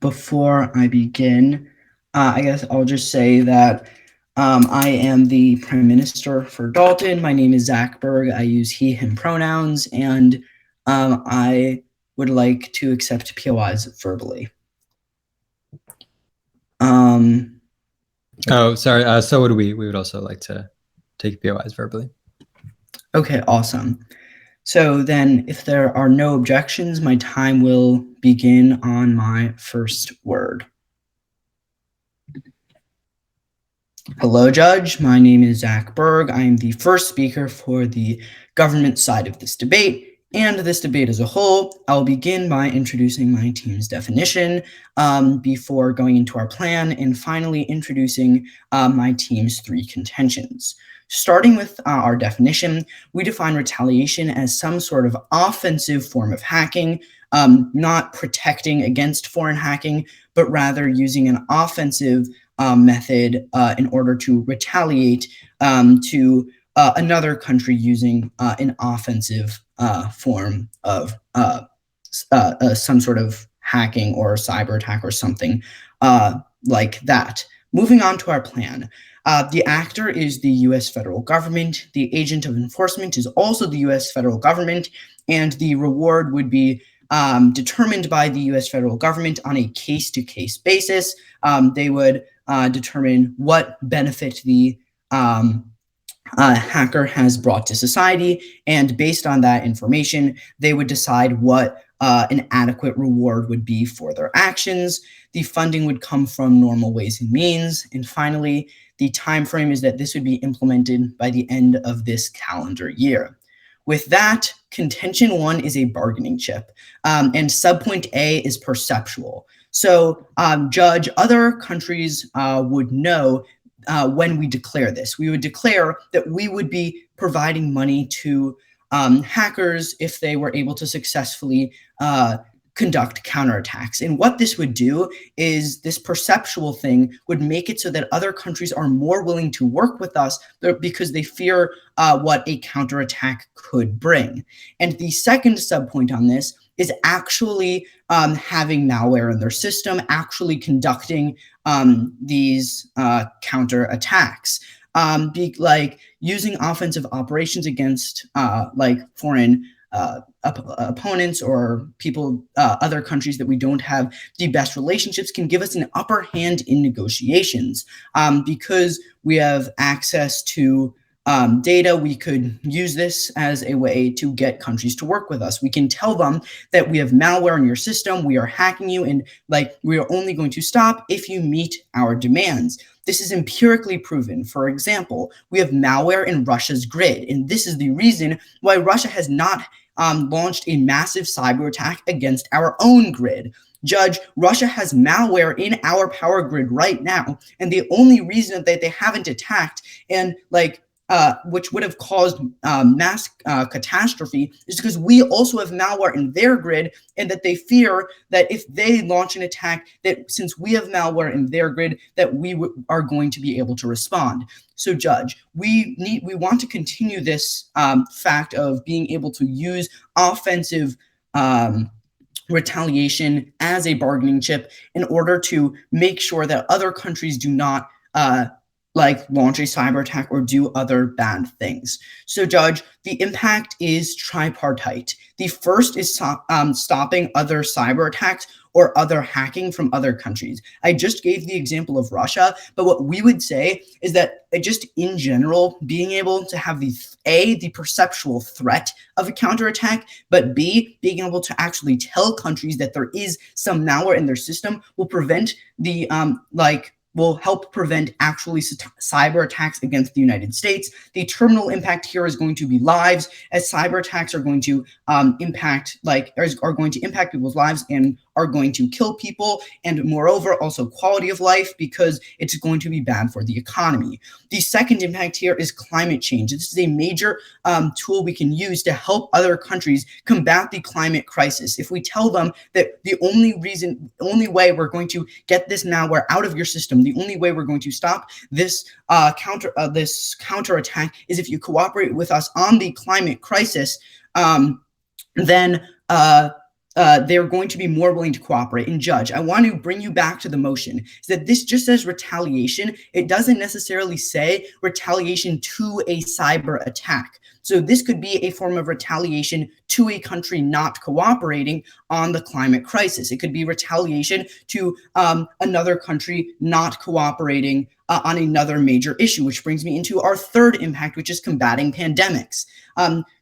Before I begin, I guess I'll just say that I am the Prime Minister for Dalton. My name is Zach Berg. I use he, him pronouns, and I would like to accept POIs verbally. Oh, sorry. So would we. We would also like to take POIs verbally. Okay, awesome. So then, if there are no objections, my time will begin on my first word. Hello, Judge. My name is Zach Berg. I am the first speaker for the government side of this debate and this debate as a whole. I'll begin by introducing my team's definition before going into our plan and finally introducing my team's three contentions. Starting with our definition, we define retaliation as some sort of offensive form of hacking, not protecting against foreign hacking, but rather using an offensive method in order to retaliate to another country using an offensive form of some sort of hacking or cyber attack or something like that. Moving on to our plan. The actor is the U.S. federal government. The agent of enforcement is also the U.S. federal government, and the reward would be determined by the U.S. federal government on a case-to-case basis. They would determine what benefit the hacker has brought to society, and based on that information, they would decide what an adequate reward would be for their actions. The funding would come from normal ways and means, and finally, the time frame is that this would be implemented by the end of this calendar year. With that, contention 1 is a bargaining chip, and subpoint A is perceptual. So, Judge, other countries would know when we declare this. We would declare that we would be providing money to hackers if they were able to successfully conduct counterattacks. And what this would do is this perceptual thing would make it so that other countries are more willing to work with us because they fear what a counterattack could bring. And the second subpoint on this is actually having malware in their system, actually conducting these counterattacks. Like using offensive operations against like foreign opponents or people, other countries that we don't have the best relationships can give us an upper hand in negotiations. Because we have access to data, we could use this as a way to get countries to work with us. We can tell them that we have malware in your system, we are hacking you, and like we are only going to stop if you meet our demands. This is empirically proven. For example, we have malware in Russia's grid, and this is the reason why Russia has not launched a massive cyber attack against our own grid. Judge, Russia has malware in our power grid right now, and the only reason that they haven't attacked and like which would have caused mass catastrophe is because we also have malware in their grid, and that they fear that if they launch an attack, that since we have malware in their grid, that we are going to be able to respond. So, Judge, we want to continue this fact of being able to use offensive retaliation as a bargaining chip in order to make sure that other countries do not like launch a cyber attack or do other bad things. So, Judge, the impact is tripartite. The first is stopping other cyber attacks or other hacking from other countries. I just gave the example of Russia, but what we would say is that just in general, being able to have the perceptual threat of a counterattack, but B, being able to actually tell countries that there is some malware in their system will prevent the will help prevent actually cyber attacks against the United States. The terminal impact here is going to be lives, as cyber attacks are going to impact people's lives and are going to kill people, and moreover also quality of life, because it's going to be bad for the economy. The second impact here is climate change. This is a major tool we can use to help other countries combat the climate crisis. If we tell them that the only way we're going to get this malware out of your system, the only way we're going to stop this counterattack is if you cooperate with us on the climate crisis, then they're going to be more willing to cooperate. And Judge, I want to bring you back to the motion, is that this just says retaliation. It doesn't necessarily say retaliation to a cyber attack. So this could be a form of retaliation to a country not cooperating on the climate crisis. It could be retaliation to another country not cooperating on another major issue, which brings me into our third impact, which is combating pandemics.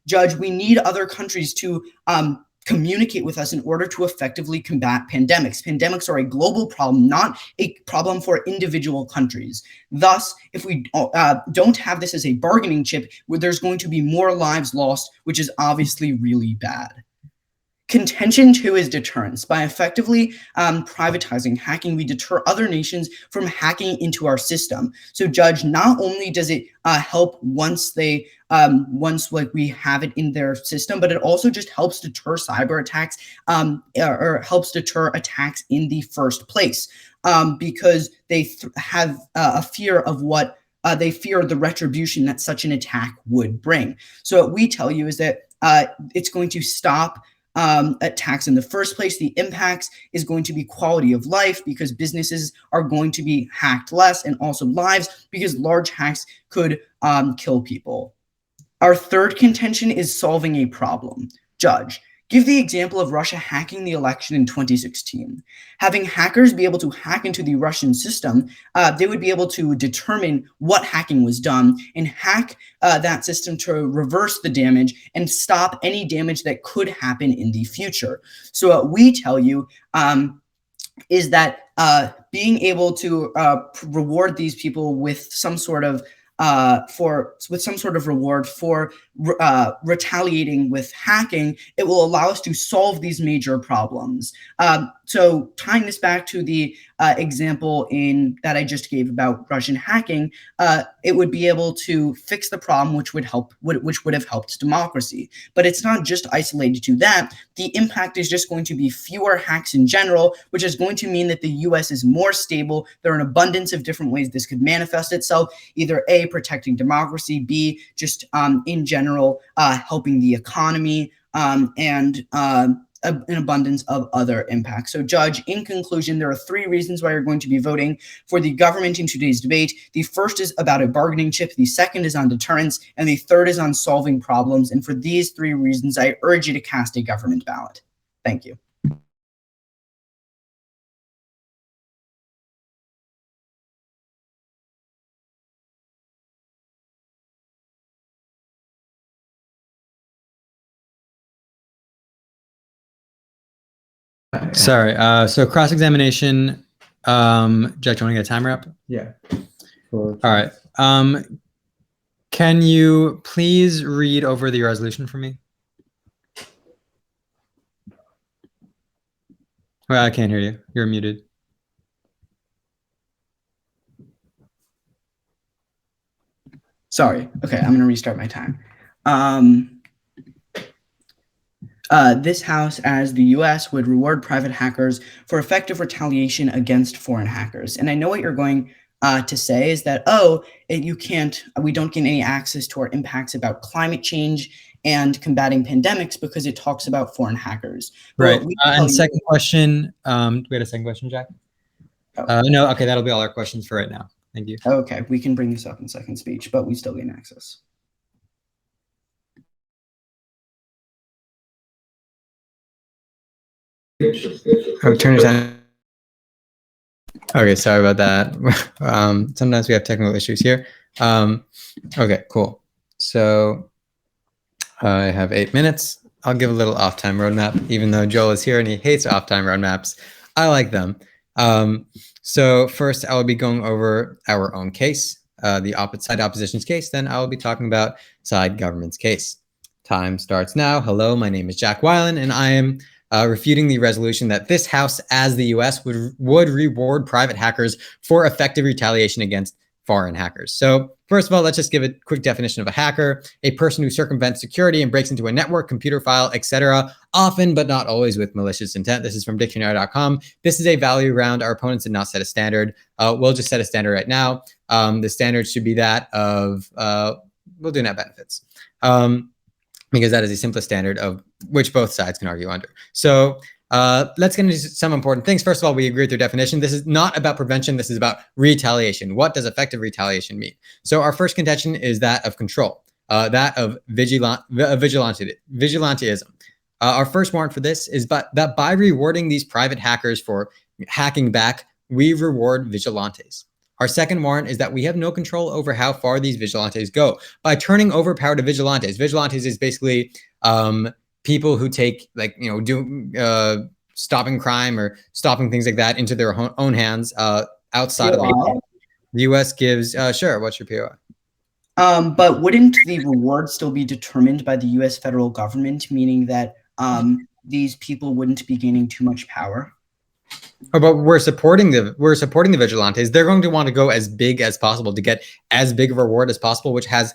Judge, we need other countries to communicate with us in order to effectively combat pandemics. Pandemics are a global problem, not a problem for individual countries. Thus, if we don't have this as a bargaining chip, there's going to be more lives lost, which is obviously really bad. Contention 2 is deterrence. By effectively privatizing hacking, we deter other nations from hacking into our system. So, Judge, not only does it help once we have it in their system, but it also just helps deter cyber attacks or helps deter attacks in the first place because they have a fear of what they fear the retribution that such an attack would bring. So what we tell you is that it's going to stop attacks in the first place. The impacts is going to be quality of life because businesses are going to be hacked less, and also lives because large hacks could kill people. Our third contention is solving a problem. Judge, give the example of Russia hacking the election in 2016. Having hackers be able to hack into the Russian system, they would be able to determine what hacking was done and hack that system to reverse the damage and stop any damage that could happen in the future. So what we tell you is that being able to reward these people with some sort of reward for retaliating with hacking, it will allow us to solve these major problems. So tying this back to the example that I just gave about Russian hacking, it would be able to fix the problem, which would have helped democracy. But it's not just isolated to that. The impact is just going to be fewer hacks in general, which is going to mean that the U.S. is more stable. There are an abundance of different ways this could manifest itself, either A, protecting democracy, B, just in general, helping the economy, and an abundance of other impacts. So, Judge, in conclusion, there are 3 reasons why you're going to be voting for the government in today's debate. The first is about a bargaining chip, the second is on deterrence, and the third is on solving problems. And for these 3 reasons, I urge you to cast a government ballot. Thank you. Sorry. So cross-examination. Jack, do you want to get a timer up? Yeah. All right. Can you please read over the resolution for me? Well, I can't hear you. You're muted. Sorry. Okay, I'm going to restart my time. This House, as the U.S., would reward private hackers for effective retaliation against foreign hackers. And I know what you're going to say is that, we don't get any access to our impacts about climate change and combating pandemics because it talks about foreign hackers. Right. And second question, we had a second question, Jack? Oh. No, okay, that'll be all our questions for right now. Thank you. Okay, we can bring this up in second speech, but we still gain access. Oh, turn it on. Okay, sorry about that. Sometimes we have technical issues here. Okay, cool. So I have 8 minutes. I'll give a little off-time roadmap, even though Joel is here and he hates off-time roadmaps. I like them. So first, I will be going over our own case, the side opposition's case. Then I will be talking about side government's case. Time starts now. Hello, my name is Jack Weiland, and I am refuting the resolution that this House, as the U.S., would reward private hackers for effective retaliation against foreign hackers. So first of all, let's just give a quick definition of a hacker: a person who circumvents security and breaks into a network, computer file, etc., often but not always with malicious intent. This is from dictionary.com. This is a value round. Our opponents did not set a standard. We'll just set a standard right now. The standard should be that of, we'll do net benefits. because that is the simplest standard of which both sides can argue under. So let's get into some important things. First of all, we agree with your definition. This is not about prevention. This is about retaliation. What does effective retaliation mean? So our first contention is that of control, that of vigilantism. Our first warrant for this is that by rewarding these private hackers for hacking back, we reward vigilantes. Our second warrant is that we have no control over how far these vigilantes go. By turning over power to vigilantes, vigilantes is basically people who take, like, stopping crime or stopping things like that into their own hands outside of the law. The U.S. gives, sure, what's your POI? But wouldn't the reward still be determined by the U.S. federal government, meaning that these people wouldn't be gaining too much power? Oh, but we're supporting the vigilantes. They're going to want to go as big as possible to get as big of a reward as possible, which has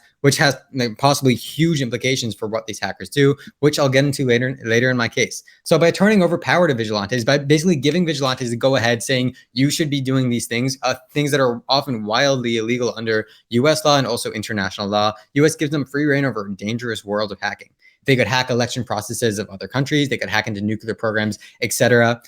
possibly huge implications for what these hackers do, which I'll get into later in my case. So by turning over power to vigilantes, by basically giving vigilantes a go ahead, saying you should be doing these things, things that are often wildly illegal under U.S. law and also international law, U.S. gives them free reign over a dangerous world of hacking. They could hack election processes of other countries. They could hack into nuclear programs, etc.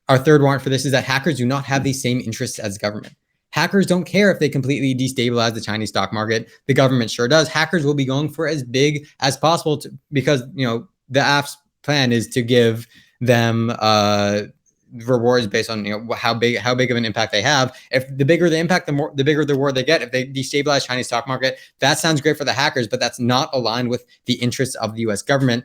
Our third warrant for this is that hackers do not have the same interests as government. Hackers don't care if they completely destabilize the Chinese stock market. The government sure does. Hackers will be going for as big as possible because the AF's plan is to give them rewards based on how big of an impact they have. If the bigger the impact, the bigger the reward they get. If they destabilize Chinese stock market, that sounds great for the hackers, but that's not aligned with the interests of the U.S. government.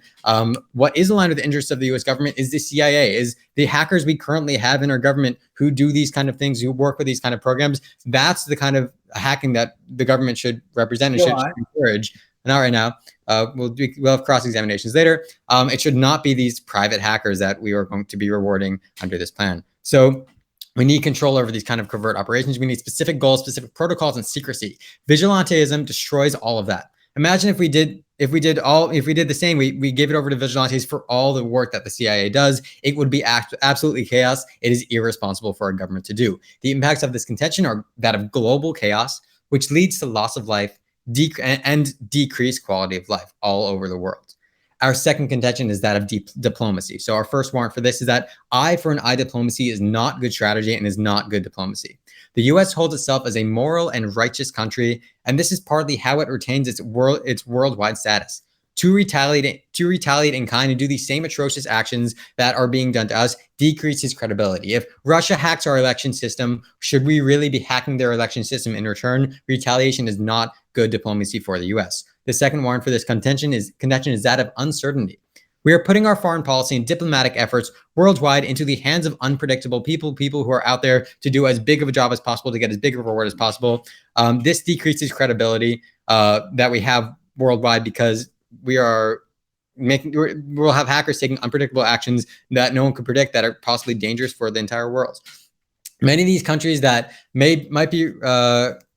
What is aligned with the interests of the U.S. government is the CIA, is the hackers we currently have in our government who do these kind of things, who work with these kind of programs. That's the kind of hacking that the government should represent and should encourage. Not right now. We'll have cross-examinations later. It should not be these private hackers that we are going to be rewarding under this plan. So we need control over these kind of covert operations. We need specific goals, specific protocols, and secrecy. Vigilantism destroys all of that. Imagine if we did the same, we gave it over to vigilantes for all the work that the CIA does, it would be absolutely chaos. It is irresponsible for our government to do. The impacts of this contention are that of global chaos, which leads to loss of life, and decreased quality of life all over the world. Our second contention is that of diplomacy. So our first warrant for this is that eye for an eye diplomacy is not good strategy and is not good diplomacy. The U.S. holds itself as a moral and righteous country, and this is partly how it retains its worldwide status. To retaliate in kind and do the same atrocious actions that are being done to us decreases credibility. If Russia hacks our election system, should we really be hacking their election system in return? Retaliation is not good diplomacy for the U.S. The second warrant for this contention is that of uncertainty. We are putting our foreign policy and diplomatic efforts worldwide into the hands of unpredictable people who are out there to do as big of a job as possible, to get as big of a reward as possible. This decreases credibility that we have worldwide because we'll have hackers taking unpredictable actions that no one could predict that are possibly dangerous for the entire world. Many of these countries that might be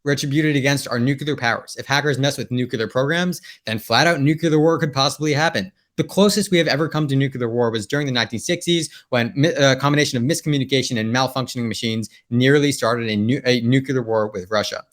retributed against are nuclear powers. If hackers mess with nuclear programs, then flat out nuclear war could possibly happen. The closest we have ever come to nuclear war was during the 1960s, when a combination of miscommunication and malfunctioning machines nearly started a nuclear war with Russia.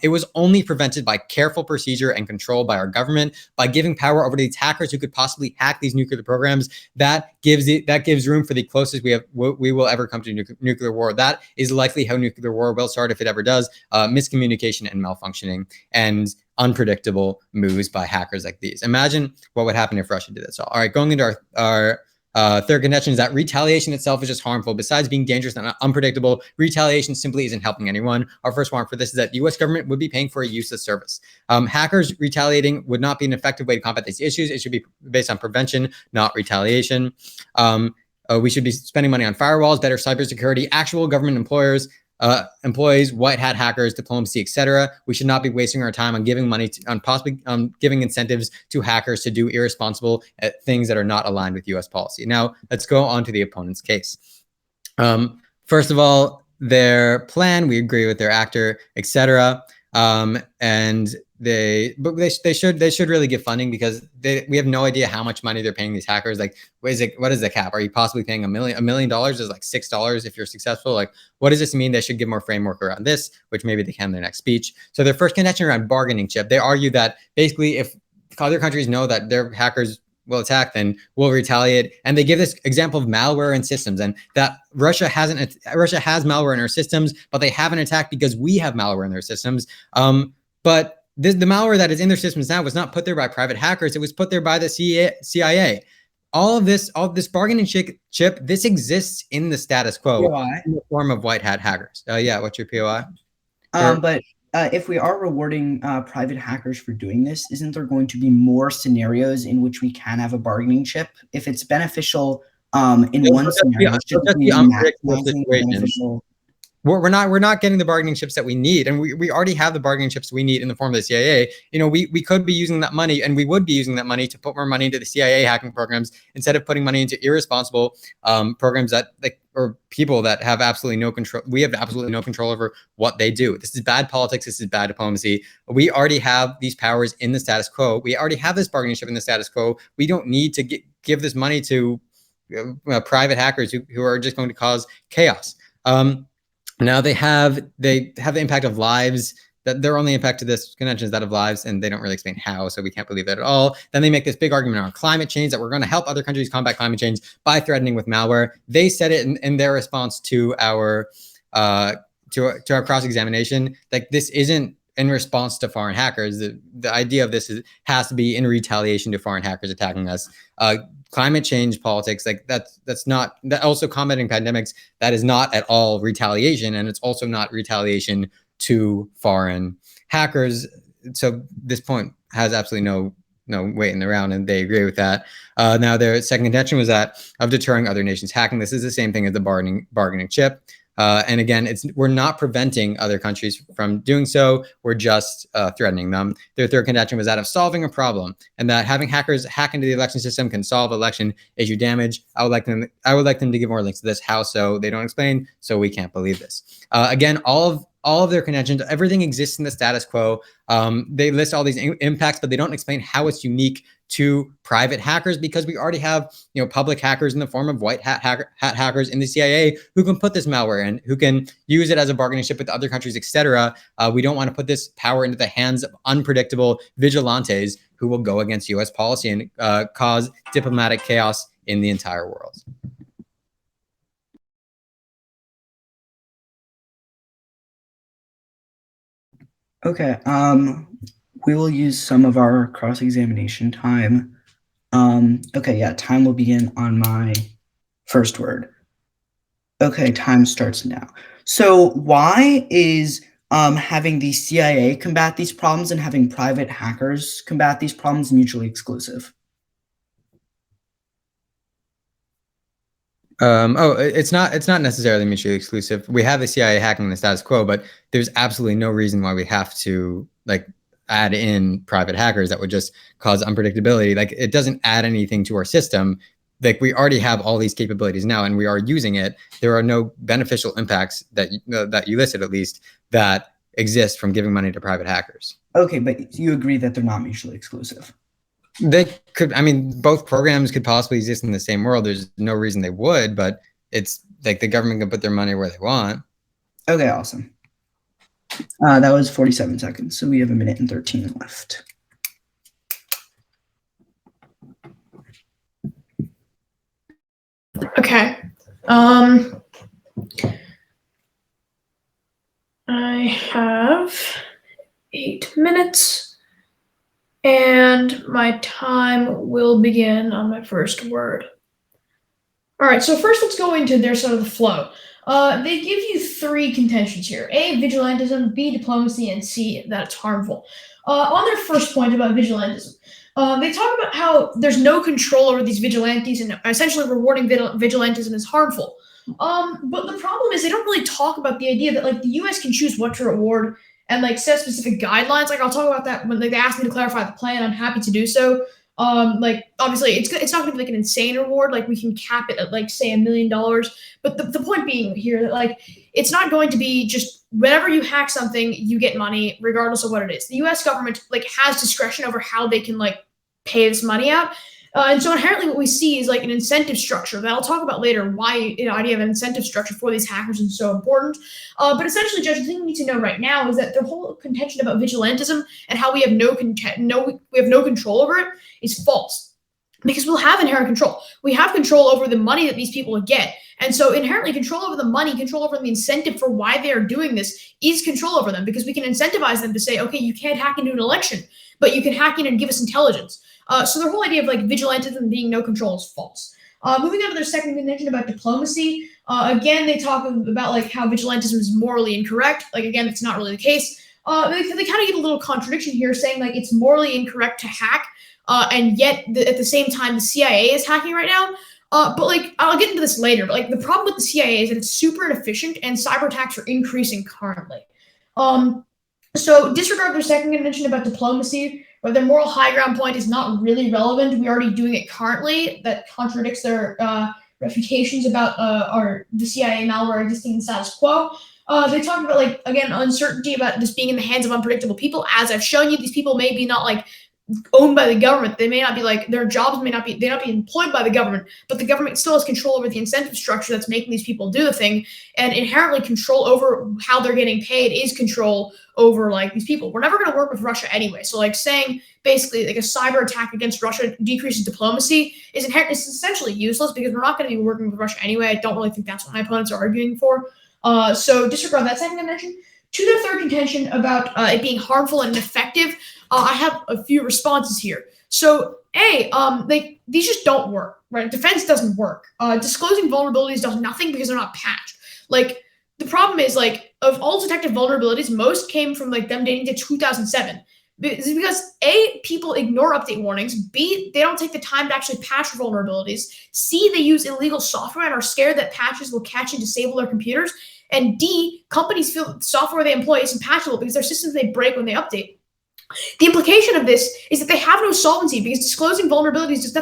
It was only prevented by careful procedure and control by our government, by giving power over to these hackers who could possibly hack these nuclear programs. That gives room for the closest we will ever come to nuclear war. That is likely how nuclear war will start if it ever does. Miscommunication and malfunctioning and unpredictable moves by hackers like these. Imagine what would happen if Russia did this. All right, going into our third contention is that retaliation itself is just harmful. Besides being dangerous and unpredictable, retaliation simply isn't helping anyone. Our first warrant for this is that the U.S. government would be paying for a useless service. Hackers retaliating would not be an effective way to combat these issues. It should be based on prevention, not retaliation. We should be spending money on firewalls, better cybersecurity, actual government employees, white hat hackers, diplomacy, etc. We should not be wasting our time on giving money on possibly giving incentives to hackers to do irresponsible things that are not aligned with U.S. policy. Now, let's go on to the opponent's case. First of all, their plan, we agree with their actor, etc. And they should really give funding because we have no idea how much money they're paying these hackers. Like, what is the cap? Are you possibly paying $1 million is like $6 if you're successful? Like, what does this mean? They should give more framework around this, which maybe they can in their next speech. So their first contention around bargaining chip, they argue that basically if other countries know that their hackers will attack, then we'll retaliate. And they give this example of malware in systems, and that Russia has malware in our systems, but they haven't attacked because we have malware in their systems. But the malware that is in their systems now was not put there by private hackers. It was put there by the CIA. All this bargaining chip, this exists in the status quo POI. in the form of white hat hackers. Yeah, what's your POI? But if we are rewarding private hackers for doing this, isn't there going to be more scenarios in which we can have a bargaining chip? If it's beneficial in one scenario, should we be maximizing beneficial? We're not getting the bargaining chips that we need, and we already have the bargaining chips we need in the form of the CIA. We could be using that money, and we would be using that money to put more money into the CIA hacking programs instead of putting money into irresponsible programs that or people that have absolutely no control. We have absolutely no control over what they do. This is bad politics. This is bad diplomacy. We already have these powers in the status quo. We already have this bargaining chip in the status quo. We don't need to give this money to private hackers who are just going to cause chaos. Now they have the impact of lives. That their only impact to this convention is that of lives, and they don't really explain how, so we can't believe that at all. Then they make this big argument on climate change, that we're going to help other countries combat climate change by threatening with malware. They said it in their response to our cross-examination, like this isn't in response to foreign hackers. The idea of this has to be in retaliation to foreign hackers attacking us. Climate change politics, like that's not, that also combating pandemics, that is not at all retaliation, and it's also not retaliation to foreign hackers. So this point has absolutely no weight in the round, and they agree with that. Now their second contention was that of deterring other nations hacking. This is the same thing as the bargaining chip. And again, we're not preventing other countries from doing so. We're just threatening them. Their third contention was that of solving a problem, and that having hackers hack into the election system can solve election issue damage. I would like them to give more links to this. How so? They don't explain, so we can't believe this. Again, all of their contentions, everything exists in the status quo. They list all these impacts, but they don't explain how it's unique to private hackers, because we already have public hackers in the form of white hat hackers in the CIA who can put this malware in, who can use it as a bargaining chip with other countries, etc. We don't want to put this power into the hands of unpredictable vigilantes who will go against U.S. policy and cause diplomatic chaos in the entire world. Okay, we will use some of our cross-examination time. Okay, yeah, time will begin on my first word. Okay, time starts now. So why is having the CIA combat these problems and having private hackers combat these problems mutually exclusive? It's not necessarily mutually exclusive. We have the CIA hacking the status quo, but there's absolutely no reason why we have to add in private hackers that would just cause unpredictability. Like, it doesn't add anything to our system. Like, we already have all these capabilities now, and we are using it. There are no beneficial impacts that you listed, at least, that exist from giving money to private hackers. Okay, but you agree that they're not mutually exclusive? They could, I mean, both programs could possibly exist in the same world. There's no reason they would, but it's like the government can put their money where they want. Okay, awesome. That was 47 seconds, so we have 1 minute and 13 left. Okay. I have 8 minutes. And my time will begin on my first word. All right, so first let's go into their side of the flow. They give you 3 contentions here: A, vigilantism; B, diplomacy; and C, that it's harmful. On their first point about vigilantism, they talk about how there's no control over these vigilantes, and essentially rewarding vigilantism is harmful. But the problem is they don't really talk about the idea that the U.S. can choose what to reward and set specific guidelines. I'll talk about that when they ask me to clarify the plan. I'm happy to do so. Obviously it's not going to be an insane reward. We can cap it at say $1 million. But the point being here that it's not going to be just whenever you hack something, you get money regardless of what it is. The U.S. government has discretion over how they can pay this money out. And so inherently what we see is like an incentive structure that I'll talk about later, why the idea of an incentive structure for these hackers is so important. But essentially, Judge, the thing you need to know right now is that the whole contention about vigilantism and how we have no control over it is false. Because we'll have inherent control. We have control over the money that these people get. And so inherently control over the money, control over the incentive for why they are doing this is control over them, because we can incentivize them to say, okay, you can't hack into an election, but you can hack in and give us intelligence. So their whole idea of like vigilantism being no control is false. Moving on to their second contention about diplomacy. Again, they talk about like how vigilantism is morally incorrect. Like, again, it's not really the case. They kind of give a little contradiction here, saying like it's morally incorrect to hack, and yet at the same time, the CIA is hacking right now. But like, I'll get into this later, but like the problem with the CIA is that it's super inefficient and cyber attacks are increasing currently. So disregard their second contention about diplomacy, or their moral high ground point is not really relevant. We're already doing it currently. That contradicts their refutations about the CIA malware existing in the status quo. They talk about, like, again, uncertainty about this being in the hands of unpredictable people. As I've shown you, these people may be not like owned by the government. They may not be like, their jobs may not be, they not be employed by the government, but the government still has control over the incentive structure that's making these people do the thing, and inherently control over how they're getting paid is control over like these people. We're never going to work with Russia anyway. So like saying basically like a cyber attack against Russia decreases diplomacy is essentially useless, because we're not going to be working with Russia anyway. I don't really think that's what my opponents are arguing for. So disregard that second contention. To their third contention about it being harmful and ineffective, I have a few responses here. So these just don't work, right? Defense doesn't work. Disclosing vulnerabilities does nothing because they're not patched. Like, the problem is, like, of all detected vulnerabilities, most came from like them dating to 2007. Because A, people ignore update warnings. B, they don't take the time to actually patch vulnerabilities. C, they use illegal software and are scared that patches will catch and disable their computers. And D, companies feel that the software they employ isn't patchable because their systems may break when they update. The implication of this is that they have no solvency, because disclosing vulnerabilities does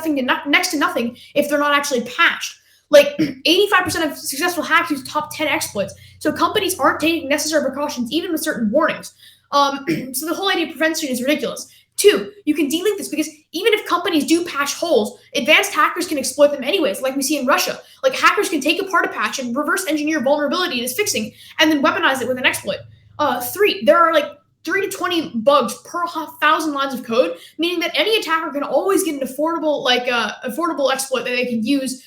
next to nothing if they're not actually patched. Like 85% of successful hacks use top 10 exploits. So companies aren't taking necessary precautions, even with certain warnings. So the whole idea of prevention is ridiculous. 2, you can delink this, because even if companies do patch holes, advanced hackers can exploit them anyways, like we see in Russia. Like, hackers can take apart a patch and reverse engineer vulnerability it is fixing, and then weaponize it with an exploit. 3, there are like 3 to 20 bugs per 1,000 lines of code, meaning that any attacker can always get an affordable exploit that they can use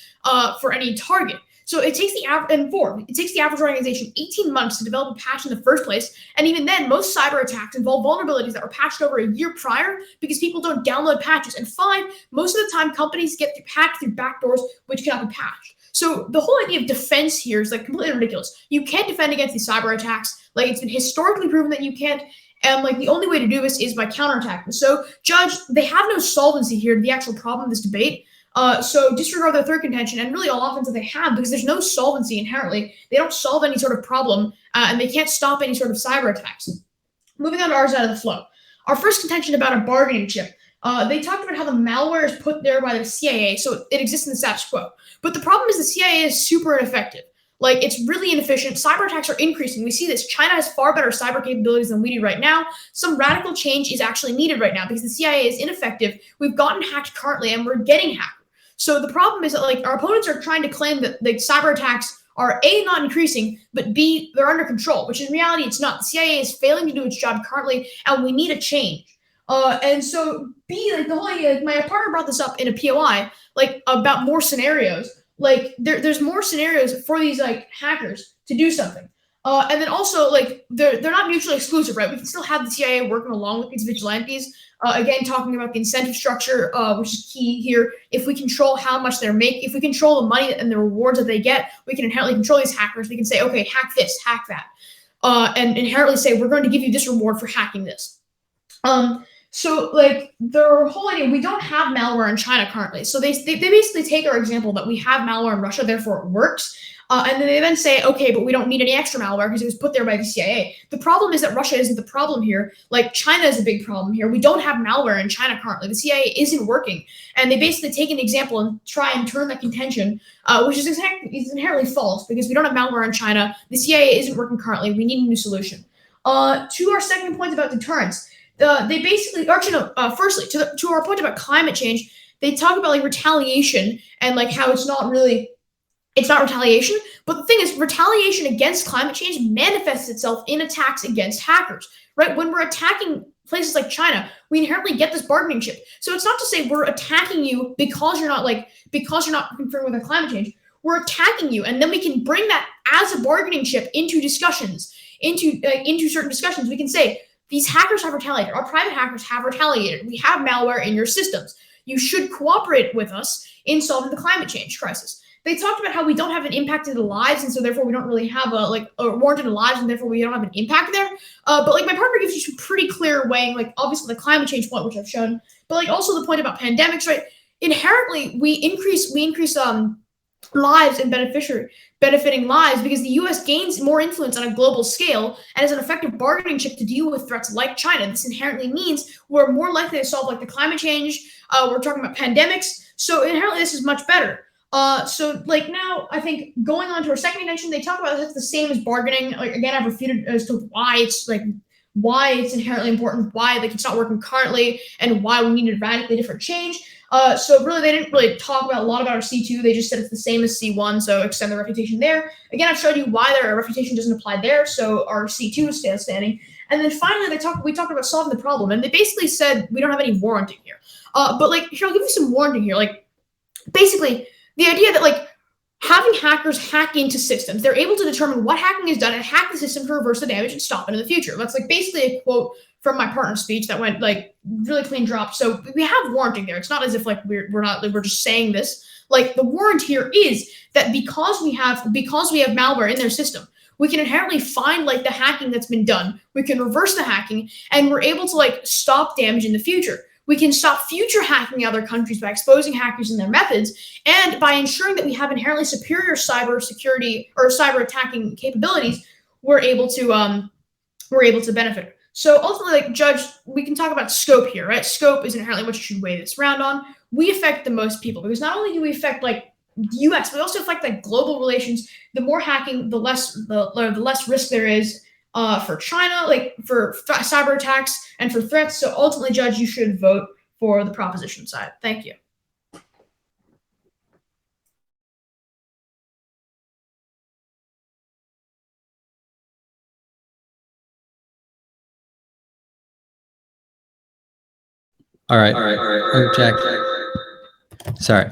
for any target. So it takes the average organization 18 months to develop a patch in the first place, and even then, most cyber attacks involve vulnerabilities that were patched over a year prior because people don't download patches. And 5, most of the time, companies get hacked through backdoors, which cannot be patched. So the whole idea of defense here is like completely ridiculous. You can't defend against these cyber attacks. Like, it's been historically proven that you can't. And like the only way to do this is by counterattacking. So, Judge, they have no solvency here to the actual problem of this debate. So disregard their third contention and really all offense that they have, because there's no solvency inherently. They don't solve any sort of problem, and they can't stop any sort of cyber attacks. Moving on to our side of the flow. Our first contention about a bargaining chip. They talked about how the malware is put there by the CIA, so it exists in the status quo. But the problem is the CIA is super ineffective. Like, it's really inefficient. Cyber attacks are increasing. We see this. China has far better cyber capabilities than we do right now. Some radical change is actually needed right now because the CIA is ineffective. We've gotten hacked currently, and we're getting hacked. So the problem is that, like, our opponents are trying to claim that the cyber attacks are A, not increasing, but B, they're under control, which in reality it's not. The CIA is failing to do its job currently, and we need a change. And so B, like, the whole idea, like, my partner brought this up in a POI, like, about more scenarios. Like, there's more scenarios for these like hackers to do something. And then also, like, they're not mutually exclusive, right? We can still have the CIA working along with these vigilantes. Again, talking about the incentive structure, which is key here. If we control how much they're making, if we control the money and the rewards that they get, we can inherently control these hackers. We can say, okay, hack this, hack that, and inherently say, we're going to give you this reward for hacking this. So, like, their whole idea, we don't have malware in China currently. So they basically take our example that we have malware in Russia, therefore it works. And then they then say, okay, but we don't need any extra malware because it was put there by the CIA. The problem is that Russia isn't the problem here. Like, China is a big problem here. We don't have malware in China currently. The CIA isn't working. And they basically take an example and try and turn that contention, which is inherently false, because we don't have malware in China. The CIA isn't working currently. We need a new solution. To our second point about deterrence, they basically, firstly, to our point about climate change, they talk about like retaliation and like how it's not retaliation. But the thing is, retaliation against climate change manifests itself in attacks against hackers, right? When we're attacking places like China, we inherently get this bargaining chip. So it's not to say we're attacking you because you're not concerned with climate change. We're attacking you, and then we can bring that as a bargaining chip into discussions, into certain discussions. We can say these hackers have retaliated. Our private hackers have retaliated. We have malware in your systems. You should cooperate with us in solving the climate change crisis. They talked about how we don't have an impact in the lives, and so therefore we don't really have a warranted lives, and therefore we don't have an impact there. But like my partner gives you some pretty clear weighing, like obviously the climate change point, which I've shown, but like also the point about pandemics, right? Inherently, we increase lives and benefiting lives because the U.S. gains more influence on a global scale and is an effective bargaining chip to deal with threats like China. This inherently means we're more likely to solve like the climate change. We're talking about pandemics, so inherently this is much better. So like now, I think going on to our second contention, they talk about it's the same as bargaining. Like again, I've refuted as to why it's inherently important, why like it's not working currently, and why we need a radically different change. So really, they didn't really talk about a lot about our C2. They just said it's the same as C1, so extend the refutation there. Again, I've showed you why their refutation doesn't apply there, so our C2 is still standing. And then finally, we talked about solving the problem, and they basically said we don't have any warranting here. But like here, I'll give you some warranting here. Like basically, the idea that like having hackers hack into systems, they're able to determine what hacking is done and hack the system to reverse the damage and stop it in the future. That's like basically a quote from my partner's speech that went like really clean drop. So we have warranting there. It's not as if like we're just saying this. Like the warrant here is that because we have malware in their system, we can inherently find like the hacking that's been done. We can reverse the hacking, and we're able to like stop damage in the future. We can stop future hacking in other countries by exposing hackers and their methods, and by ensuring that we have inherently superior cyber security or cyber attacking capabilities. We're able to benefit. So ultimately, like Judge, we can talk about scope here, right? Scope is inherently what you should weigh this round on. We affect the most people because not only do we affect like the U.S., we also affect like global relations. The more hacking, the less risk there is for China, like for cyber attacks and for threats. So ultimately, Judge, you should vote for the proposition side. Thank you. All right. Oh, Jack. Sorry.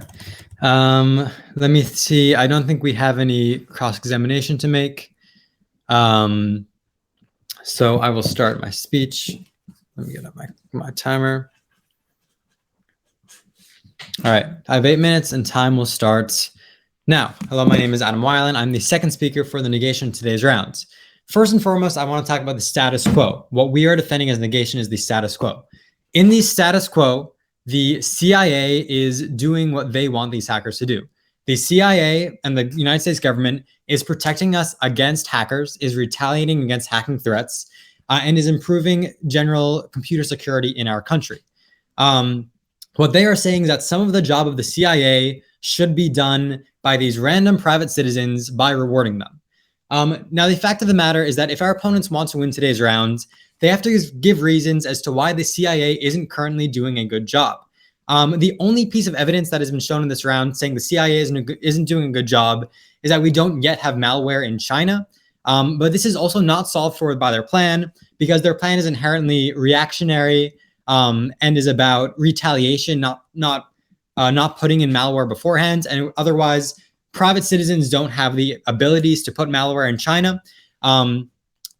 Let me see. I don't think we have any cross-examination to make. So I will start my speech. Let me get up my timer. All right. I have 8 minutes and time will start now. Hello, my name is Adam Weiland. I'm the second speaker for the negation of today's rounds. First and foremost, I want to talk about the status quo. What we are defending as negation is the status quo. In the status quo, the CIA is doing what they want these hackers to do. The CIA and the United States government is protecting us against hackers, is retaliating against hacking threats, and is improving general computer security in our country. What they are saying is that some of the job of the CIA should be done by these random private citizens by rewarding them. Now, the fact of the matter is that if our opponents want to win today's rounds, they have to give reasons as to why the CIA isn't currently doing a good job. The only piece of evidence that has been shown in this round saying the CIA isn't doing a good job is that we don't yet have malware in China. But this is also not solved for by their plan because their plan is inherently reactionary and is about retaliation, not putting in malware beforehand. And otherwise, private citizens don't have the abilities to put malware in China.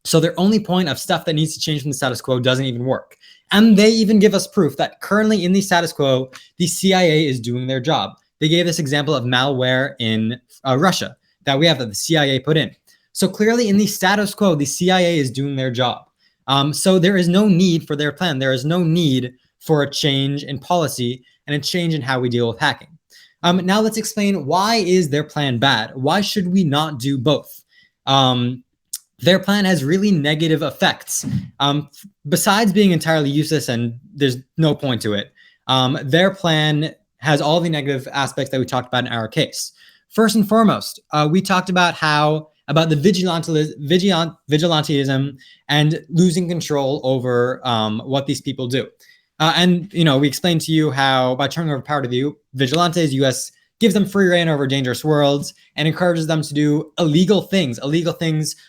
So their only point of stuff that needs to change from the status quo doesn't even work. And they even give us proof that currently in the status quo, the CIA is doing their job. They gave this example of malware in Russia that the CIA put in. So clearly in the status quo, the CIA is doing their job. So there is no need for their plan. There is no need for a change in policy and a change in how we deal with hacking. Now let's explain, why is their plan bad? Why should we not do both? Their plan has really negative effects. Besides being entirely useless and there's no point to it, their plan has all the negative aspects that we talked about in our case. First and foremost, we talked about the vigilantism and losing control over what these people do. And we explained to you how by turning over power to the vigilantes, U.S. gives them free reign over dangerous worlds and encourages them to do illegal things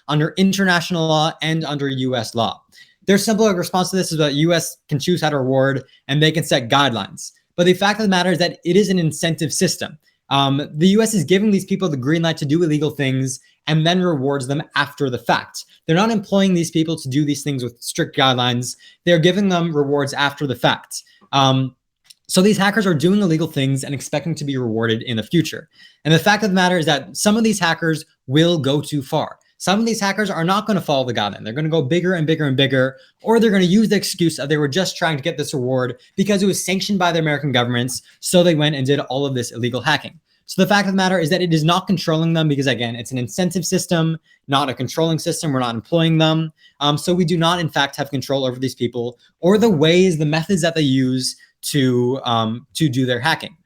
under international law and under U.S. law. Their simple response to this is that U.S. can choose how to reward and they can set guidelines. But the fact of the matter is that it is an incentive system. The U.S. is giving these people the green light to do illegal things and then rewards them after the fact. They're not employing these people to do these things with strict guidelines. They're giving them rewards after the fact. So these hackers are doing illegal things and expecting to be rewarded in the future. And the fact of the matter is that some of these hackers will go too far. Some of these hackers are not going to follow the guideline. They're going to go bigger and bigger and bigger, or they're going to use the excuse that they were just trying to get this reward because it was sanctioned by the American governments. So they went and did all of this illegal hacking. So the fact of the matter is that it is not controlling them because, again, it's an incentive system, not a controlling system. We're not employing them. So we do not, in fact, have control over these people or the methods that they use to do their hacking.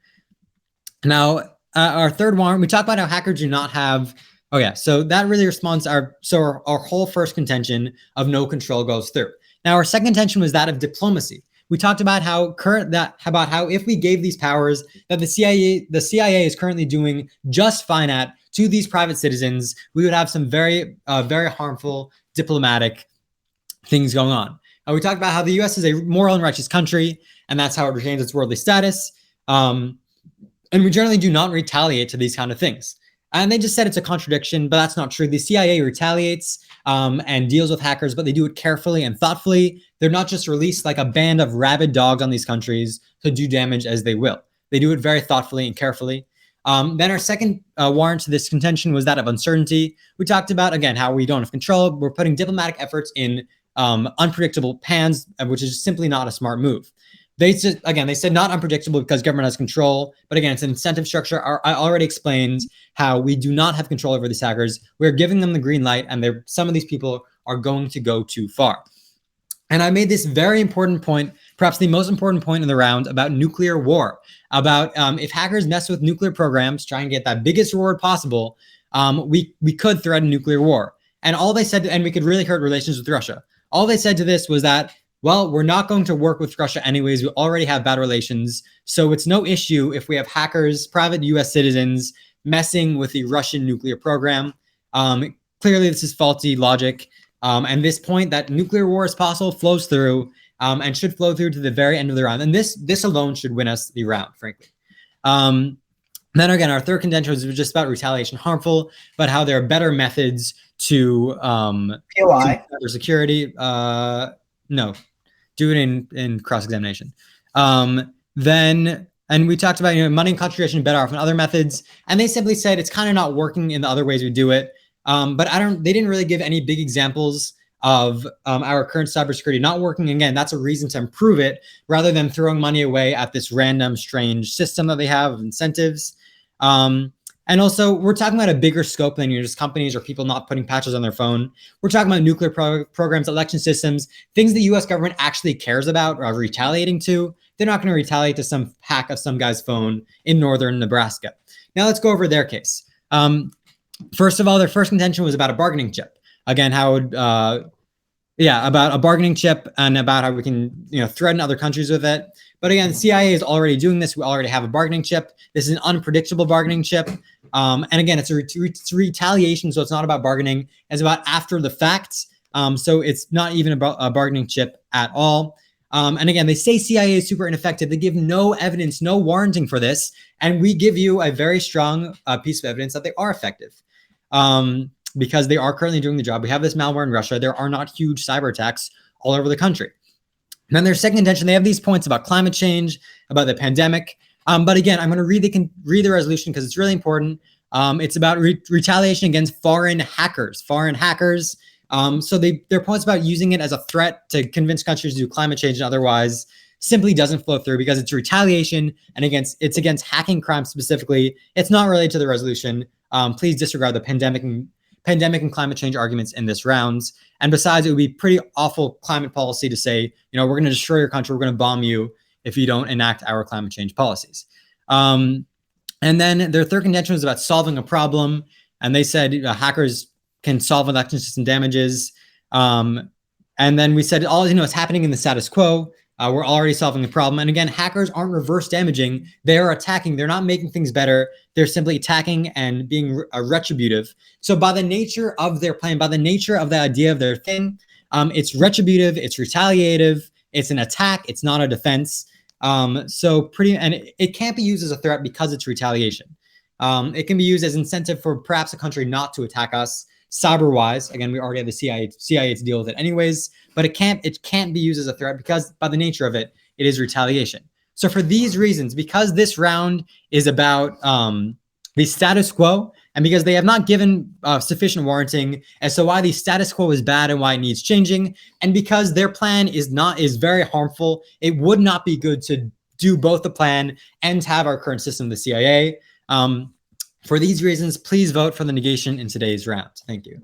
Now, our third warrant, we talk about how hackers do not have. Oh yeah, so that really responds our whole first contention of no control goes through. Now our second contention was that of diplomacy. We talked about how if we gave these powers that the CIA is currently doing just fine at to these private citizens, we would have some very harmful diplomatic things going on. We talked about how the U.S. is a moral and righteous country, and that's how it retains its worldly status. And we generally do not retaliate to these kind of things. And they just said it's a contradiction, but that's not true. The CIA retaliates and deals with hackers, but they do it carefully and thoughtfully. They're not just released like a band of rabid dogs on these countries to do damage as they will. They do it very thoughtfully and carefully. Then our second warrant to this contention was that of uncertainty. We talked about, again, how we don't have control. We're putting diplomatic efforts in unpredictable hands, which is simply not a smart move. They said not unpredictable because government has control. But again, it's an incentive structure. I already explained how we do not have control over these hackers. We're giving them the green light, and some of these people are going to go too far. And I made this very important point, perhaps the most important point in the round, about nuclear war, about if hackers mess with nuclear programs, try and get that biggest reward possible, we could threaten nuclear war. And all they said, and we could really hurt relations with Russia. All they said to this was that, well, we're not going to work with Russia anyways. We already have bad relations. So it's no issue if we have hackers, private U.S. citizens, messing with the Russian nuclear program. Clearly, this is faulty logic. And this point that nuclear war is possible flows through and should flow through to the very end of the round. And this alone should win us the round, frankly. Then again, our third contention was just about retaliation harmful, but how there are better methods to cybersecurity. No, do it in cross-examination. And we talked about money and concentration better off in other methods, and they simply said it's kind of not working in the other ways we do it. But they didn't really give any big examples of our current cybersecurity not working. Again, that's a reason to improve it rather than throwing money away at this random, strange system that they have of incentives. And also, we're talking about a bigger scope than just companies or people not putting patches on their phone. We're talking about nuclear programs, election systems, things the U.S. government actually cares about or retaliating to. They're not going to retaliate to some hack of some guy's phone in northern Nebraska. Now let's go over their case. First of all, their first contention was about a bargaining chip. Again, about a bargaining chip and about how we can, threaten other countries with it. But again, the CIA is already doing this. We already have a bargaining chip. This is an unpredictable bargaining chip. And again, it's a retaliation. So it's not about bargaining. It's about after the fact. So it's not even about a bargaining chip at all. And again, they say CIA is super ineffective. They give no evidence, no warranting for this. And we give you a very strong piece of evidence that they are effective. Because they are currently doing the job. We have this malware in Russia. There are not huge cyber attacks all over the country. And then their second contention, they have these points about climate change, about the pandemic. But again, I'm going to read the resolution because it's really important. It's about retaliation against foreign hackers. So their points about using it as a threat to convince countries to do climate change and otherwise simply doesn't flow through because it's retaliation and it's against hacking crimes specifically. It's not related to the resolution. Please disregard the pandemic and climate change arguments in this rounds. And besides, it would be pretty awful climate policy to say, we're going to destroy your country, we're going to bomb you if you don't enact our climate change policies. And then their third contention was about solving a problem. And they said hackers can solve election system damages. And then we said, it's happening in the status quo. We're already solving the problem. And again, hackers aren't reverse damaging. They're attacking. They're not making things better. They're simply attacking and being retributive. So by the nature of their plan, by the nature of the idea of their thing, it's retributive, it's retaliative, it's an attack, it's not a defense. And it can't be used as a threat because it's retaliation. It can be used as incentive for perhaps a country not to attack us. Cyber-wise, again, we already have the CIA to deal with it anyways, but it can't be used as a threat because by the nature of it, it is retaliation. So for these reasons, because this round is about the status quo, and because they have not given sufficient warranting as to why the status quo is bad and why it needs changing, and because their plan is very harmful, it would not be good to do both the plan and have our current system, the CIA. For these reasons, please vote for the negation in today's round. Thank you.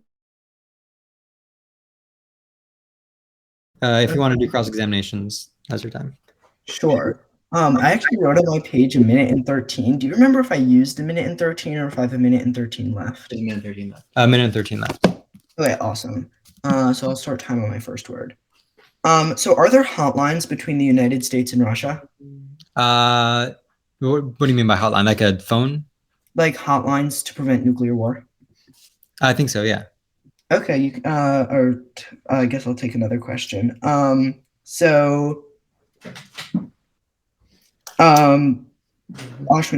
If you want to do cross-examinations, now's your time. Sure. I actually wrote on my page 1:13. Do you remember if I used 1:13 or if I have 1:13 left? 1:13 left. 1:13 left. Okay, awesome. So I'll start time on my first word. So are there hotlines between the United States and Russia? What do you mean by hotline? Like a phone? Like hotlines to prevent nuclear war? I think so, yeah. Okay, I guess I'll take another question. Ashwin,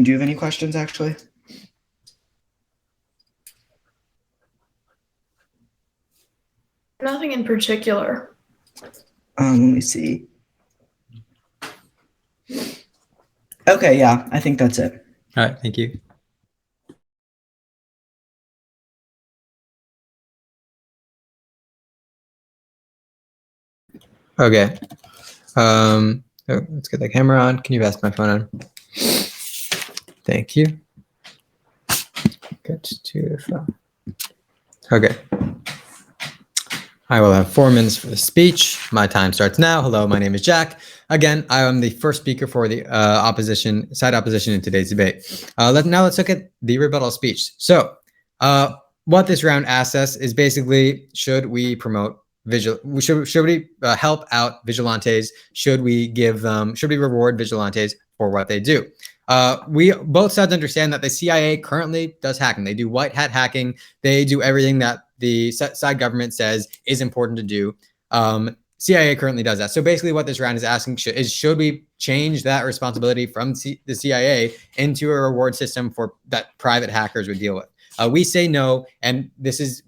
do you have any questions actually? Nothing in particular. Let me see. Okay, yeah, I think that's it. All right, thank you. Okay. Let's get the camera on. Can you pass my phone on? Thank you. Get to the phone. Okay. I will have 4 minutes for the speech. My time starts now. Hello, my name is Jack. Again, I am the first speaker for the side opposition in today's debate. Let's look at the rebuttal speech. So, what this round asks us is basically, should we promote should we help out vigilantes? Should we reward vigilantes for what they do? Both sides understand that the CIA currently does hacking. They do white hat hacking. They do everything that the side government says is important to do. CIA currently does that. So basically what this round is asking is should we change that responsibility from the CIA into a reward system that private hackers would deal with? We say no, and this is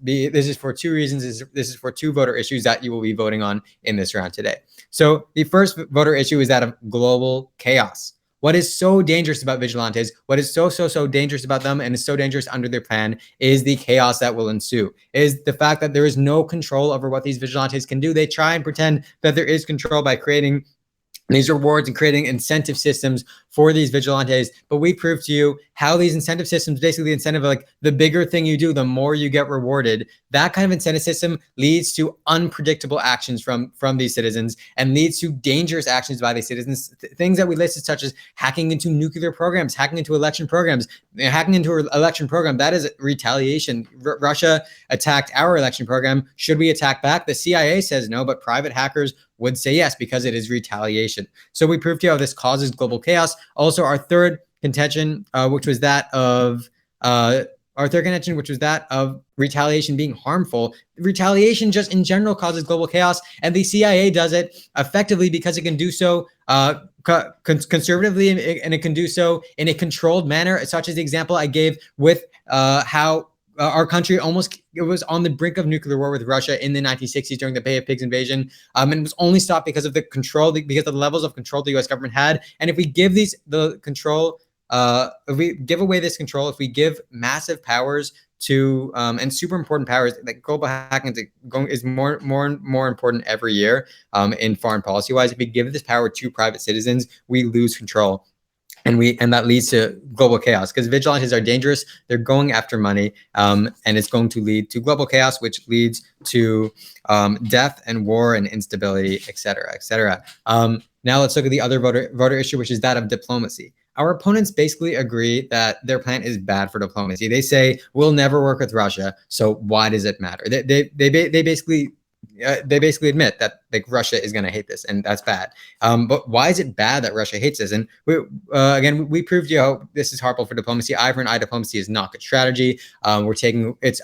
for 2 reasons. This is for 2 voter issues that you will be voting on in this round today. So the first voter issue is that of global chaos. What is so dangerous about vigilantes, what is so dangerous about them and is so dangerous under their plan is the chaos that will ensue, is the fact that there is no control over what these vigilantes can do. They try and pretend that there is control by creating these rewards and creating incentive systems for these vigilantes. But we prove to you how these incentive systems, basically the incentive, like the bigger thing you do, the more you get rewarded. That kind of incentive system leads to unpredictable actions from these citizens and leads to dangerous actions by these citizens. Things that we listed, such as hacking into nuclear programs, hacking into election programs, hacking into an election program. That is retaliation. Russia attacked our election program. Should we attack back? The CIA says no, but private hackers would say yes because it is retaliation. So we proved to you how this causes global chaos. Also, our third contention, which was that of retaliation being harmful. Retaliation just in general causes global chaos, and the CIA does it effectively because it can do so conservatively, and it can do so in a controlled manner, such as the example I gave with how our country was on the brink of nuclear war with Russia in the 1960s during the Bay of Pigs invasion, and it was only stopped because of because of the levels of control the U.S. government had. And if we give if we give away this control, if we give massive powers to and super important powers, like global hacking is more important every year in foreign policy wise. If we give this power to private citizens, we lose control. And that leads to global chaos because vigilantes are dangerous. They're going after money, and it's going to lead to global chaos, which leads to death and war and instability, et cetera, et cetera. Now let's look at the other voter issue, which is that of diplomacy. Our opponents basically agree that their plan is bad for diplomacy. They say we'll never work with Russia, so why does it matter? They basically they basically admit that like Russia is going to hate this, and that's bad. But why is it bad that Russia hates this? And again, we proved to you how this is harmful for diplomacy. Eye for an eye diplomacy is not good strategy. It's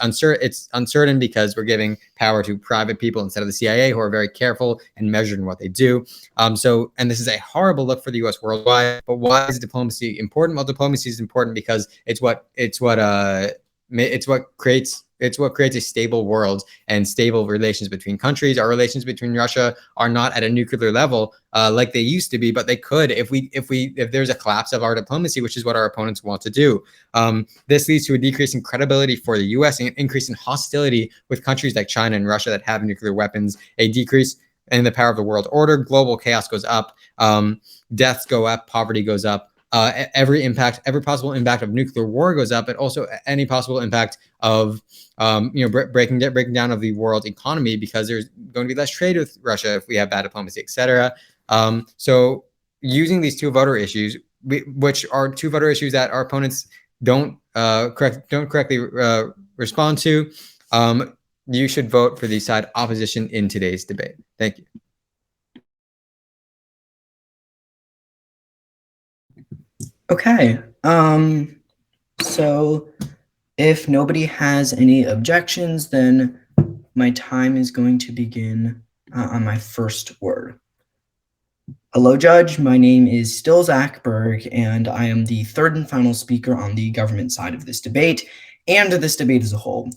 uncertain because we're giving power to private people instead of the CIA, who are very careful and measured in what they do. And this is a horrible look for the U.S. worldwide. But why is diplomacy important? Well, diplomacy is important because it's what creates a stable world and stable relations between countries. Our relations between Russia are not at a nuclear level like they used to be, but they could if there's a collapse of our diplomacy, which is what our opponents want to do. This leads to a decrease in credibility for the U.S. and an increase in hostility with countries like China and Russia that have nuclear weapons, a decrease in the power of the world order, global chaos goes up, deaths go up, poverty goes up. Every possible impact of nuclear war goes up, but also any possible impact of breaking down of the world economy, because there's going to be less trade with Russia if we have bad diplomacy, etc. So using these two voter issues, which are two voter issues that our opponents don't correctly respond to, you should vote for the side opposition in today's debate. Thank you. Okay, so if nobody has any objections, then my time is going to begin on my first word. Hello, Judge. My name is still Zach Berg, and I am the third and final speaker on the government side of this debate, and this debate as a whole.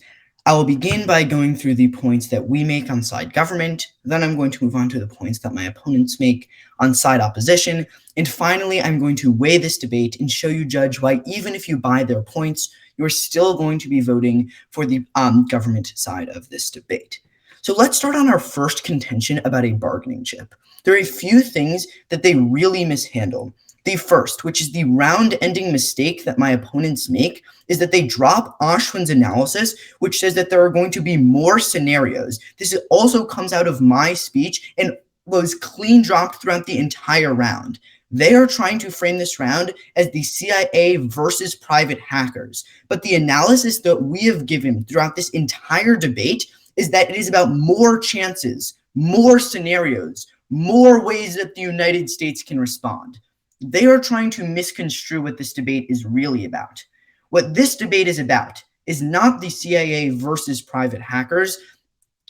I will begin by going through the points that we make on side government, then I'm going to move on to the points that my opponents make on side opposition, and finally, I'm going to weigh this debate and show you, Judge, why even if you buy their points, you're still going to be voting for the government side of this debate. So let's start on our first contention about a bargaining chip. There are a few things that they really mishandle. The first, which is the round-ending mistake that my opponents make, is that they drop Ashwin's analysis, which says that there are going to be more scenarios. This also comes out of my speech and was clean dropped throughout the entire round. They are trying to frame this round as the CIA versus private hackers. But the analysis that we have given throughout this entire debate is that it is about more chances, more scenarios, more ways that the United States can respond. They are trying to misconstrue what this debate is really about. What this debate is about is not the CIA versus private hackers.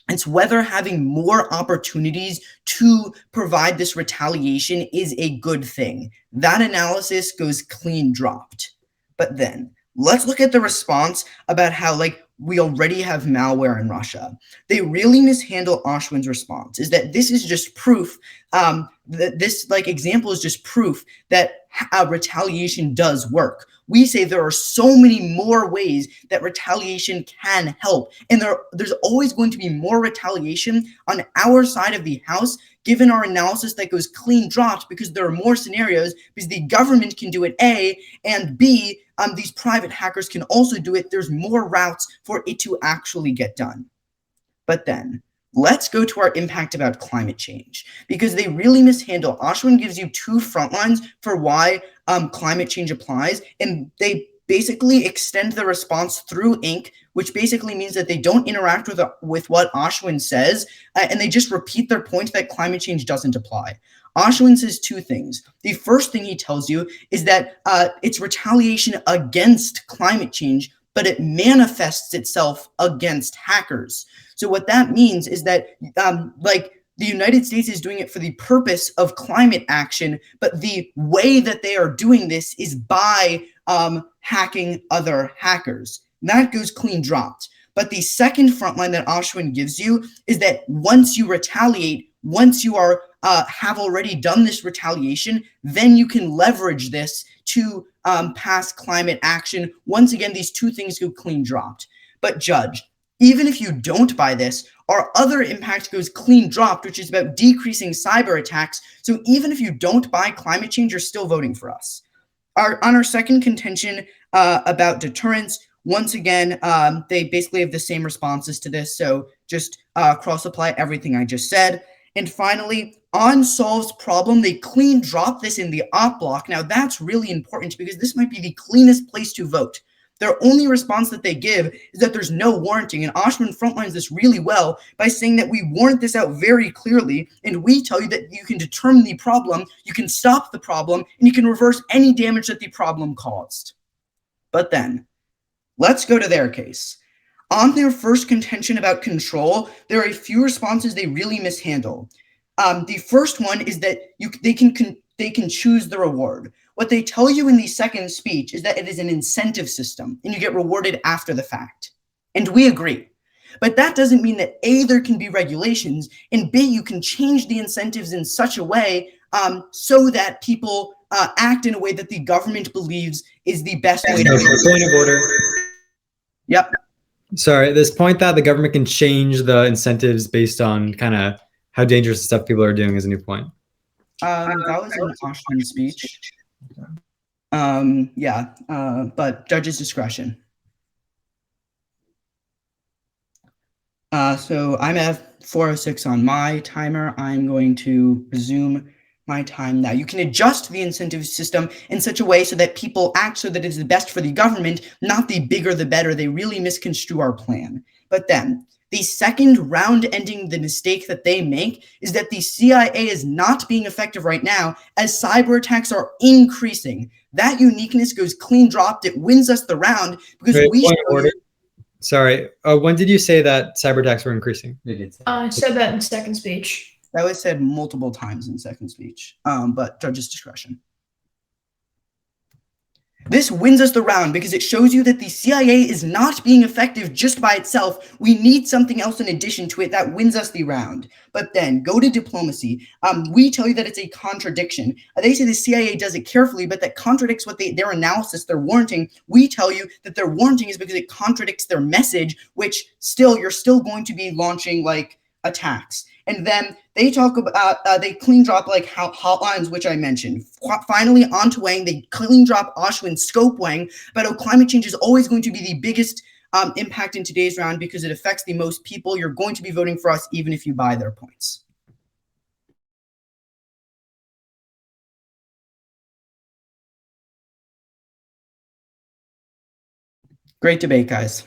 It's whether having more opportunities to provide this retaliation is a good thing. That analysis goes clean dropped. But then let's look at the response about how, we already have malware in Russia. They really mishandle Ashwin's response, is that this is just proof, that this example is just proof that retaliation does work. We say there are so many more ways that retaliation can help, and there's always going to be more retaliation on our side of the house, given our analysis that goes clean dropped, because there are more scenarios, because the government can do it, A, and B, these private hackers can also do it. There's more routes for it to actually get done. But then, let's go to our impact about climate change, because they really mishandle. Ashwin gives you two front lines for why climate change applies, and they basically extend the response through ink, which basically means that they don't interact with what Ashwin says, and they just repeat their point that climate change doesn't apply. Ashwin says two things. The first thing he tells you is that it's retaliation against climate change, but it manifests itself against hackers. So what that means is that the United States is doing it for the purpose of climate action, but the way that they are doing this is by hacking other hackers. And that goes clean dropped. But the second front line that Ashwin gives you is that once you retaliate, once you are have already done this retaliation, then you can leverage this to pass climate action. Once again, these two things go clean dropped. But Judge, even if you don't buy this, our other impact goes clean dropped, which is about decreasing cyber attacks. So even if you don't buy climate change, you're still voting for us. On our second contention about deterrence, once again, they basically have the same responses to this. So just cross-apply everything I just said. And finally, on Solve's problem, they clean drop this in the op block. Now, that's really important because this might be the cleanest place to vote. Their only response that they give is that there's no warranting, and Oshman frontlines this really well by saying that we warrant this out very clearly, and we tell you that you can determine the problem, you can stop the problem, and you can reverse any damage that the problem caused. But then, let's go to their case. On their first contention about control, there are a few responses they really mishandle. The first one is that they can choose the reward. What they tell you in the second speech is that it is an incentive system and you get rewarded after the fact. And we agree. But that doesn't mean that A, there can be regulations, and B, you can change the incentives in such a way so that people act in a way that the government believes is the best way to point of order. Yep. Sorry, this point that the government can change the incentives based on kind of how dangerous stuff people are doing is a new point. That was an Oshman speech. But judge's discretion. So I'm at 4:06 on my timer. I'm going to resume my time now. You can adjust the incentive system in such a way so that people act so that it is the best for the government, not the bigger the better. They really misconstrue our plan. But then, the second round ending the mistake that they make is that the CIA is not being effective right now as cyber attacks are increasing. That uniqueness goes clean dropped. It wins us the round because Sorry, when did you say that cyber attacks were increasing? I said that in second speech. That was said multiple times in second speech, but judge's discretion. This wins us the round because it shows you that the CIA is not being effective just by itself. We need something else in addition to it that wins us the round. But then go to diplomacy. We tell you that it's a contradiction. They say the CIA does it carefully, but that contradicts what their analysis, their warranting. We tell you that their warranting is because it contradicts their message, which you're still going to be launching like attacks. And then they talk about, they clean drop like hotlines, which I mentioned. Finally, onto Wang, they clean drop Oshwin scope Wang, but climate change is always going to be the biggest impact in today's round because it affects the most people. You're going to be voting for us even if you buy their points. Great debate, guys.